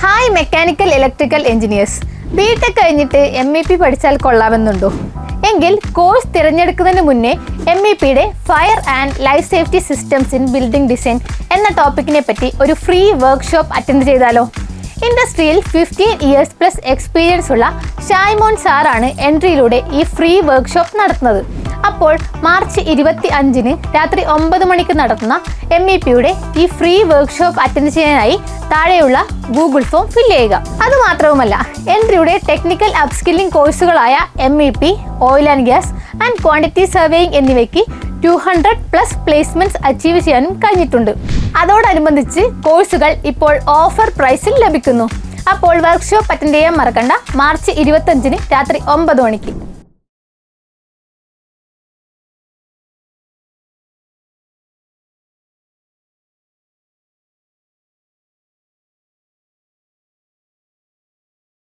Hi mechanical electrical engineers. B Tech കഴിഞ്ഞിട്ട് MEP പഠിച്ചാൽ കൊള്ളാമെന്നുണ്ടോ? എങ്കിൽ കോഴ്സ് തിരഞ്ഞെടുക്കുന്നതിന് മുന്നേ MEPയുടെ fire and life safety systems in building design എന്ന ടോപ്പിക്കിനെ പറ്റി ഒരു ഫ്രീ വർക്ക്ഷോപ്പ് അറ്റൻഡ് ചെയ്താലോ? ഇൻഡസ്ട്രിയിൽ 15 ഇയേഴ്സ് പ്ലസ് എക്സ്പീരിയൻസ് ഉള്ള ഷായ്മോൻ സാറാണ് എൻട്രിയിലൂടെ ഈ ഫ്രീ വർക്ക്ഷോപ്പ് നടത്തുന്നത്. അപ്പോൾ മാർച്ച് 25-ന് രാത്രി 9 മണിക്ക് നടത്തുന്ന MEPയുടെ ഈ ഫ്രീ വർക്ക്ഷോപ്പ് അറ്റൻഡ് ചെയ്യാനായി താഴെയുള്ള ഗൂഗിൾ ഫോം ഫിൽ ചെയ്യുക. അതുമാത്രവുമല്ല, എൻട്രിയുടെ ടെക്നിക്കൽ അപ്സ്കില്ലിംഗ് കോഴ്സുകളായ MEP, oil and gas and quantity surveying എന്നിവയ്ക്ക് 200+ പ്ലേസ്മെന്റ്സ് അച്ചീവ് ചെയ്യാനും കഴിഞ്ഞിട്ടുണ്ട്. അതോടനുബന്ധിച്ച് കോഴ്സുകൾ ഇപ്പോൾ ഓഫർ പ്രൈസിൽ ലഭിക്കുന്നു. അപ്പോൾ വർക്ക്ഷോപ്പ് അറ്റൻഡ് ചെയ്യാൻ മറക്കണ്ട. മാർച്ച് 25-ന് രാത്രി 9 മണിക്ക്.